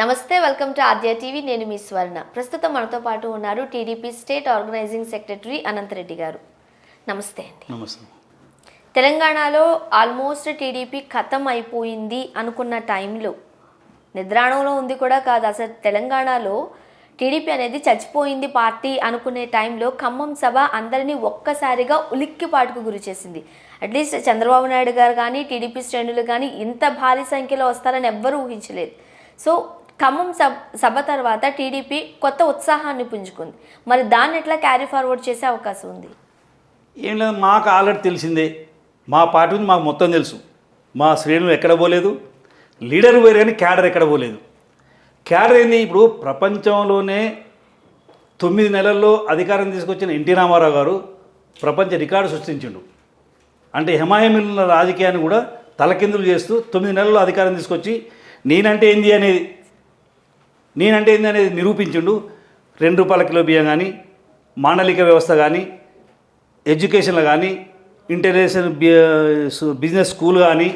నమస్తే, welcome to Aadya TV. నేను మీ స్వర్ణ. ప్రస్తుతం మనతో పాటు ఉన్నారు TDP state organising secretary Anantha Reddy గారు. నమస్తే అండి. నమస్తే. తెలంగాణలో ఆల్మోస్ట్ టీడీపీ ఖతం అయిపోయింది అనుకున్న టైంలో, నిద్రాణంలో ఉంది కూడా కాదు, అసలు తెలంగాణలో టీడీపీ అనేది చచ్చిపోయింది పార్టీ అనుకునే టైంలో ఖమ్మం సభ అందరినీ ఒక్కసారిగా ఉలిక్కిపాటుకు గురి చేసింది. అట్లీస్ట్ చంద్రబాబు నాయుడు గారు కానీ టీడీపీ శ్రేణులు కానీ ఇంత భారీ సంఖ్యలో వస్తారని ఎవ్వరూ ఊహించలేదు. సో ఖమ్మం సభ తర్వాత టీడీపీ కొత్త ఉత్సాహాన్ని పుంజుకుంది. మరి దాన్ని ఎట్లా క్యారీ ఫార్వర్డ్ చేసే అవకాశం ఉంది? ఏం లేదు, మాకు ఆల్రెడీ తెలిసిందే. మా పార్టీ మాకు మొత్తం తెలుసు. మా శ్రేణులు ఎక్కడ పోలేదు, లీడర్ వేరు కానీ క్యాడర్ ఎక్కడ పోలేదు. క్యాడర్ ఏంది? ఇప్పుడు ప్రపంచంలోనే 9 నెలల్లో అధికారం తీసుకొచ్చిన ఎన్టీ రామారావు గారు ప్రపంచ రికార్డు సృష్టించిండు. అంటే హిమాయమిల్లున్న రాజకీయాన్ని కూడా తలకిందులు చేస్తూ 9 నెలల్లో అధికారం తీసుకొచ్చి నేనంటే ఏంది అనేది నిరూపించిండు. ₹2 కిలో బియ్యం కానీ, మాండలిక వ్యవస్థ కానీ, ఎడ్యుకేషన్లో కానీ, ఇంటర్నేషనల్ బిజినెస్ స్కూల్ కానీ,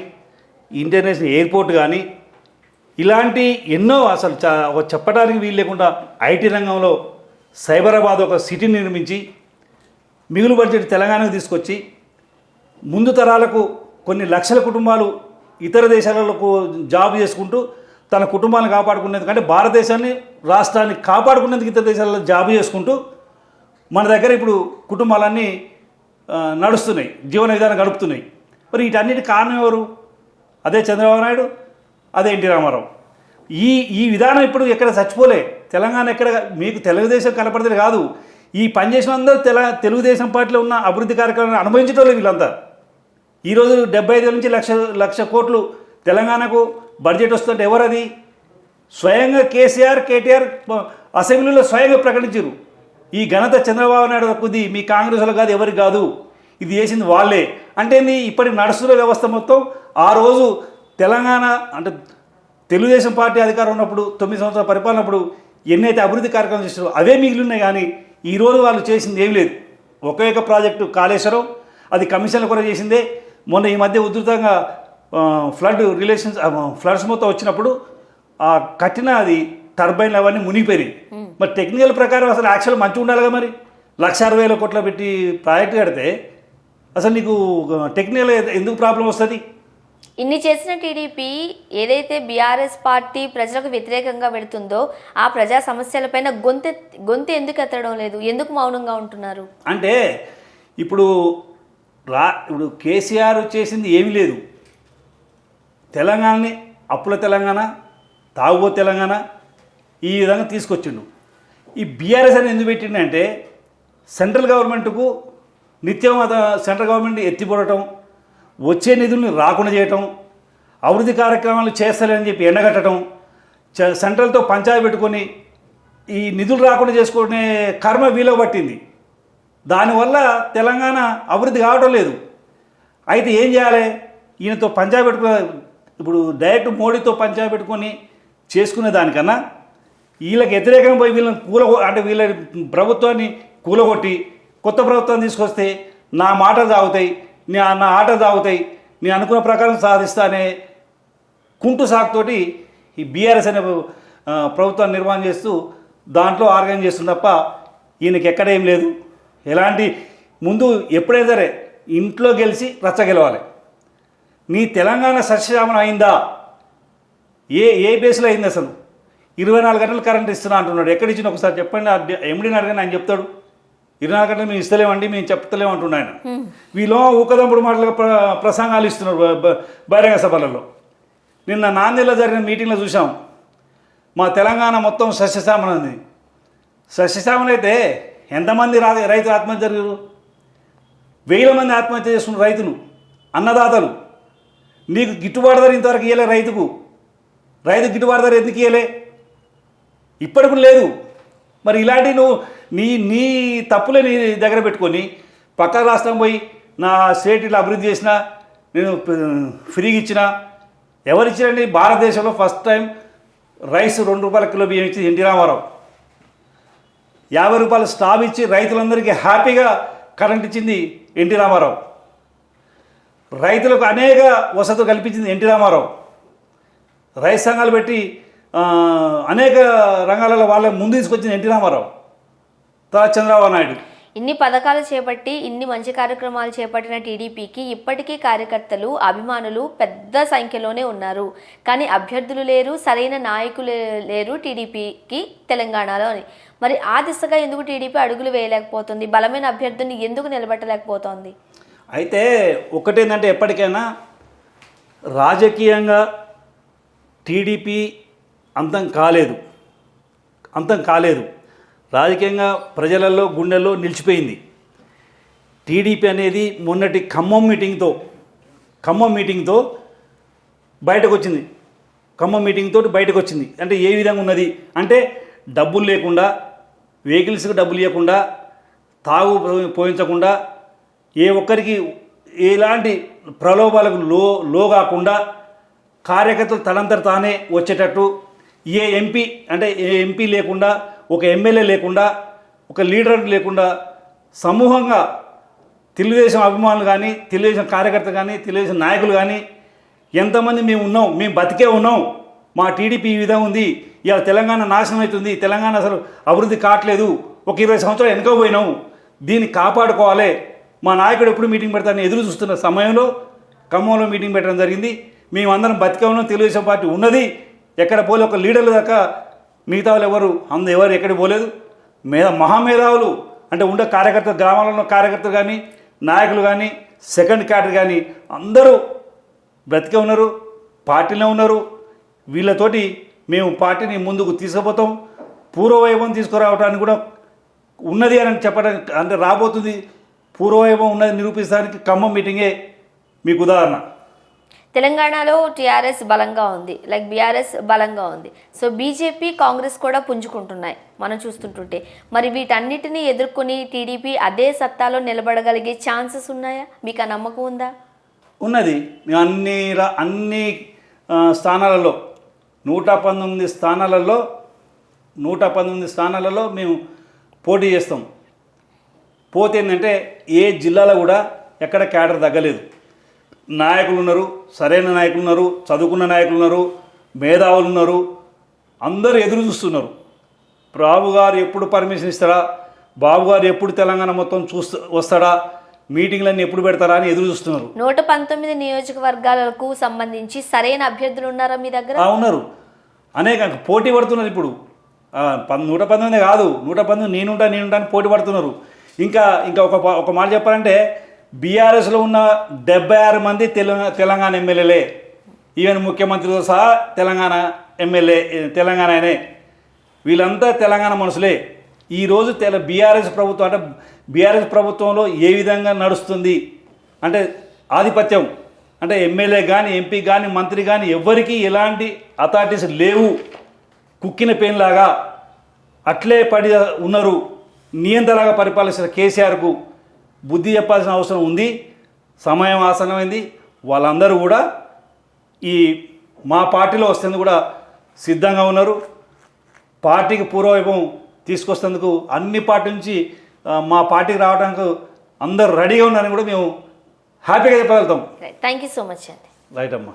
ఇంటర్నేషనల్ ఎయిర్పోర్ట్ కానీ, ఇలాంటి ఎన్నో అసలు చెప్పడానికి వీలు లేకుండా ఐటీ రంగంలో సైబరాబాద్ ఒక సిటీని నిర్మించి మిగులు బడ్జెట్ తెలంగాణకు తీసుకొచ్చి ముందు తరాలకు కొన్ని లక్షల కుటుంబాలు ఇతర దేశాలకు జాబ్ చేసుకుంటూ తన కుటుంబాలను కాపాడుకునేందుకు, అంటే భారతదేశాన్ని రాష్ట్రాన్ని కాపాడుకునేందుకు ఇతర దేశాలలో జాబ్ చేసుకుంటూ మన దగ్గర ఇప్పుడు కుటుంబాలన్నీ నడుస్తున్నాయి, జీవన విధానం గడుపుతున్నాయి. మరి వీటన్నిటి కారణం ఎవరు? అదే చంద్రబాబు నాయుడు, అదే ఎన్టీ రామారావు. ఈ విధానం ఇప్పుడు ఎక్కడ చచ్చిపోలే. తెలంగాణ ఎక్కడ మీకు తెలుగుదేశం కనపడితే కాదు, ఈ పనిచేసిన అందరూ తెలుగుదేశం పార్టీలో ఉన్న అభివృద్ధి కార్యక్రమాలను అనుభవించడం వీళ్ళంతా. ఈరోజు 75 నుంచి లక్ష కోట్లు తెలంగాణకు బడ్జెట్ వస్తుంటే ఎవరది? స్వయంగా కేసీఆర్, కేటీఆర్ అసెంబ్లీలో స్వయంగా ప్రకటించారు. ఈ ఘనత చంద్రబాబు నాయుడు దక్కుది, మీ కాంగ్రెస్లో కాదు, ఎవరికి కాదు, ఇది చేసింది వాళ్ళే. అంటే ఇప్పటికి నడుస్తున్న వ్యవస్థ మొత్తం ఆ రోజు తెలంగాణ అంటే తెలుగుదేశం పార్టీ అధికారం ఉన్నప్పుడు 9 సంవత్సరాల పరిపాలన అప్పుడు ఎన్నైతే అభివృద్ధి కార్యక్రమం చేస్తారో అవే మిగిలి ఉన్నాయి. కానీ ఈరోజు వాళ్ళు చేసింది ఏం లేదు. ఒకే ఒక ప్రాజెక్టు కాళేశ్వరం, అది కమిషన్ల కూడా చేసిందే. మొన్న ఈ మధ్య ఉధృతంగా ఫ్లడ్స్ మొత్తం వచ్చినప్పుడు కట్టిన అది టర్బైన్లు అవన్నీ మునిగిపోయినాయి. మరి టెక్నికల్ ప్రకారం అసలు యాక్చువల్ మంచిగా ఉండాలిగా. మరి 1,60,000 కోట్ల పెట్టి ప్రాజెక్ట్ కడితే అసలు నీకు టెక్నికల్ ఎందుకు ప్రాబ్లం వస్తుంది? ఇన్ని చేసిన టీడీపీ ఏదైతే బీఆర్ఎస్ పార్టీ ప్రజలకు వ్యతిరేకంగా పెడుతుందో ఆ ప్రజా సమస్యలపైన గొంతు ఎందుకు ఎత్తడం లేదు? ఎందుకు మౌనంగా ఉంటున్నారు? అంటే ఇప్పుడు కేసీఆర్ చేసింది ఏమీ లేదు. తెలంగాణని అప్పుల తెలంగాణ, తాగుబో తెలంగాణ ఈ విధంగా తీసుకొచ్చిండు. ఈ బీఆర్ఎస్ అని ఎందుకు పెట్టిండంటే సెంట్రల్ గవర్నమెంట్కు నిత్యం సెంట్రల్ గవర్నమెంట్ ఎత్తిపడటం, వచ్చే నిధుల్ని రాకుండా చేయటం, అభివృద్ధి కార్యక్రమాలు చేస్తారని చెప్పి ఎండగట్టడం, సెంట్రల్తో పంచాయతీ పెట్టుకొని ఈ నిధులు రాకుండా చేసుకునే కర్మ వీలో పట్టింది. దానివల్ల తెలంగాణ అభివృద్ధి కావడం లేదు. అయితే ఏం చేయాలి? ఈయనతో పంచాయతీ ఇప్పుడు డైరెక్ట్ మోడీతో పంచాయతీ పెట్టుకొని చేసుకునే దానికన్నా వీళ్ళకి వ్యతిరేకంగా పోయి వీళ్ళ ప్రభుత్వాన్ని కూలగొట్టి కొత్త ప్రభుత్వాన్ని తీసుకొస్తే నా మాట సాగుతాయి, నా ఆట సాగుతాయి, నేను అనుకున్న ప్రకారం సాధిస్తానే కుంటు సాగుతోటి ఈ బీఆర్ఎస్ అనే ప్రభుత్వాన్ని నిర్మాణం చేస్తూ దాంట్లో ఆర్గనైజ్ చేస్తుంది తప్ప ఈయనకి ఎక్కడ ఏం లేదు. ఎలాంటి ముందు ఎప్పుడైనా సరే ఇంట్లో గెలిచి రచ్చ గెలవాలి. నీ తెలంగాణ సస్యశ్యామలం అయిందా? ఏ బేస్లో అయింది? అసలు 24 గంటలు కరెంట్ ఇస్తున్నా అంటున్నాడు. ఎక్కడి ఇచ్చిన ఒకసారి చెప్పండి. ఎండీని అడగని ఆయన చెప్తాడు 24 గంటలు మేము ఇస్తలేమండి, మేము చెప్తలేము అంటున్నా ఆయన. వీళ్ళు ఊకదంపుడు మాటలుగా ప్రసంగాలు ఇస్తున్నారు బహిరంగ సభలలో. నిన్న నాందేడ్లో జరిగిన మీటింగ్లో చూసాం. మా తెలంగాణ మొత్తం సస్యశ్యామలం ఉంది. సస్యశ్యామలం అయితే ఎంతమంది రైతులు ఆత్మహత్య జరిగారు? 1000 మంది ఆత్మహత్య చేసుకున్న రైతులు, అన్నదాతలు. నీకు గిట్టుబాటు ధర ఇంతవరకు ఇవ్వలే. రైతు గిట్టుబాటు ధర ఎందుకు ఇవ్వలే? ఇప్పటికి లేదు. మరి ఇలాంటి నువ్వు నీ తప్పులే నీ దగ్గర పెట్టుకొని పక్క రాష్ట్రం పోయి నా స్టేట్ ఇట్లా అభివృద్ధి చేసిన, నేను ఫ్రీగా ఇచ్చిన. ఎవరిచ్చారండి? భారతదేశంలో ఫస్ట్ టైం రైస్ ₹2 కిలో బియ్యం ఇచ్చి ఎన్టీ రామారావు. ₹50 స్టాబ్ ఇచ్చి రైతులందరికీ హ్యాపీగా కరెంట్ ఇచ్చింది ఎన్టీ రామారావు. రైతులకు అనేక వసతులు కల్పించింది ఎన్టీ రామారావు. రైతు సంఘాలు పెట్టి అనేక రంగాలలో వాళ్ళ ముందు తీసుకొచ్చిన ఎన్టీ రామారావు, తర్వాత చంద్రబాబు నాయుడు. ఇన్ని పథకాలు చేపట్టి ఇన్ని మంచి కార్యక్రమాలు చేపట్టిన టీడీపీకి ఇప్పటికీ కార్యకర్తలు అభిమానులు పెద్ద సంఖ్యలోనే ఉన్నారు. కానీ అభ్యర్థులు లేరు, సరైన నాయకులు లేరు టీడీపీకి తెలంగాణలో అని. మరి ఆ దిశగా ఎందుకు టీడీపీ అడుగులు వేయలేకపోతుంది? బలమైన అభ్యర్థుల్ని ఎందుకు నిలబెట్టలేకపోతుంది? అయితే ఒకటేంటంటే ఎప్పటికైనా రాజకీయంగా టీడీపీ అంతం కాలేదు. రాజకీయంగా ప్రజలలో గుండెల్లో నిలిచిపోయింది. టీడీపీ అనేది మొన్నటి ఖమ్మం మీటింగ్తో బయటకు వచ్చింది. అంటే ఏ విధంగా ఉన్నది అంటే డబ్బులు లేకుండా, వెహికల్స్కి డబ్బులు ఇవ్వకుండా, తాగు పోయించకుండా, ఏ ఒక్కరికి ఎలాంటి ప్రలోభాలకు లోగాకుండా కార్యకర్తలు తనంతట తానే వచ్చేటట్టు, ఏ ఎంపీ లేకుండా, ఒక ఎమ్మెల్యే లేకుండా, ఒక లీడర్ లేకుండా సమూహంగా తెలుగుదేశం అభిమానులు కానీ, తెలుగుదేశం కార్యకర్తలు కానీ, తెలుగుదేశం నాయకులు కానీ ఎంతమంది మేము బతికే ఉన్నాం, మా టీడీపీ ఈ విధంగా ఉంది, ఇవాళ తెలంగాణ నాశనం అవుతుంది, తెలంగాణ అసలు అభివృద్ధి కావట్లేదు, ఒక 20 సంవత్సరాలు వెనుక పోయినాం, దీన్ని కాపాడుకోవాలి, మా నాయకుడు ఎప్పుడు మీటింగ్ పెడతారని ఎదురు చూస్తున్న సమయంలో ఖమ్మంలో మీటింగ్ పెట్టడం జరిగింది. మేమందరం బతికే ఉన్నాం, తెలుగుదేశం పార్టీ ఉన్నది, ఎక్కడ పోలే, ఒక లీడర్లు దాకా మిగతా వాళ్ళు ఎవరు ఎక్కడికి పోలేదు. మహామేధావులు అంటే ఉండే కార్యకర్తలు, గ్రామాల్లో ఉన్న కార్యకర్తలు కానీ, నాయకులు కానీ, సెకండ్ క్యాడర్ కానీ అందరూ బ్రతికే ఉన్నారు, పార్టీలో ఉన్నారు. వీళ్ళతోటి మేము పార్టీని ముందుకు తీసుకుపోతాం, పూర్వవైభవం తీసుకురావడానికి కూడా ఉన్నది అని చెప్పడానికి, అంటే రాబోతుంది పూర్వవైభవం ఉన్నది నిరూపించడానికి ఖమ్మం మీటింగే మీకు ఉదాహరణ. తెలంగాణలో టీఆర్ఎస్ బలంగా ఉంది, లైక్ బీఆర్ఎస్ బలంగా ఉంది. సో బీజేపీ, కాంగ్రెస్ కూడా పుంజుకుంటున్నాయి మనం చూస్తుంటుంటే. మరి వీటన్నిటిని ఎదుర్కొని టీడీపీ అదే సత్తాలో నిలబడగలిగే ఛాన్సెస్ ఉన్నాయా? మీకు ఆ నమ్మకం ఉందా? ఉన్నది. మేము అన్ని స్థానాలలో 119 స్థానాలలో మేము పోటీ చేస్తాం. పోతే ఏంటంటే ఏ జిల్లాలో కూడా ఎక్కడ క్యాడర్ తగ్గలేదు. నాయకులు ఉన్నారు, సరైన నాయకులు ఉన్నారు, చదువుకున్న నాయకులు ఉన్నారు, మేధావులు ఉన్నారు, అందరూ ఎదురు చూస్తున్నారు. బాబు గారు ఎప్పుడు పర్మిషన్ ఇస్తాడా, బాబు గారు ఎప్పుడు తెలంగాణ మొత్తం వస్తాడా, మీటింగ్లన్నీ ఎప్పుడు పెడతారా అని ఎదురు చూస్తున్నారు. 119 నియోజకవర్గాలకు సంబంధించి సరైన అభ్యర్థులు ఉన్నారా మీ దగ్గర? ఉన్నారు, అనేక పోటీ పడుతున్నారు. ఇప్పుడు 119 కాదు, 119 నేనుంటా అని పోటీ పడుతున్నారు. ఇంకా ఒక మాట చెప్పాలంటే బీఆర్ఎస్లో ఉన్న 76 మంది తెలంగాణ ఎమ్మెల్యేలే, ఈవెన్ ముఖ్యమంత్రితో సహా తెలంగాణనే. వీళ్ళంతా తెలంగాణ మనుషులే. ఈరోజు బీఆర్ఎస్ ప్రభుత్వంలో ఏ విధంగా నడుస్తుంది అంటే ఆధిపత్యం, అంటే ఎమ్మెల్యే కానీ, ఎంపీ కానీ, మంత్రి కానీ ఎవ్వరికీ ఎలాంటి అథారిటీస్ లేవు. కుక్కిన పేన్లాగా అట్లే పడి ఉన్నారు. నియంత్రణగా పరిపాలిస్తున్న కేసీఆర్కు బుద్ధి చెప్పాల్సిన అవసరం ఉంది. సమయం ఆసన్నమైంది. వాళ్ళందరూ కూడా మా పార్టీలో వస్తేందుకు కూడా సిద్ధంగా ఉన్నారు. పార్టీకి పూర్వవైభవం తీసుకొస్తేందుకు అన్ని పార్టీ నుంచి మా పార్టీకి రావడానికి అందరూ రెడీగా ఉన్నారని కూడా మేము హ్యాపీగా చెప్పగలుగుతాం. థ్యాంక్ యూ సో మచ్ అండి. రైట్ అమ్మా.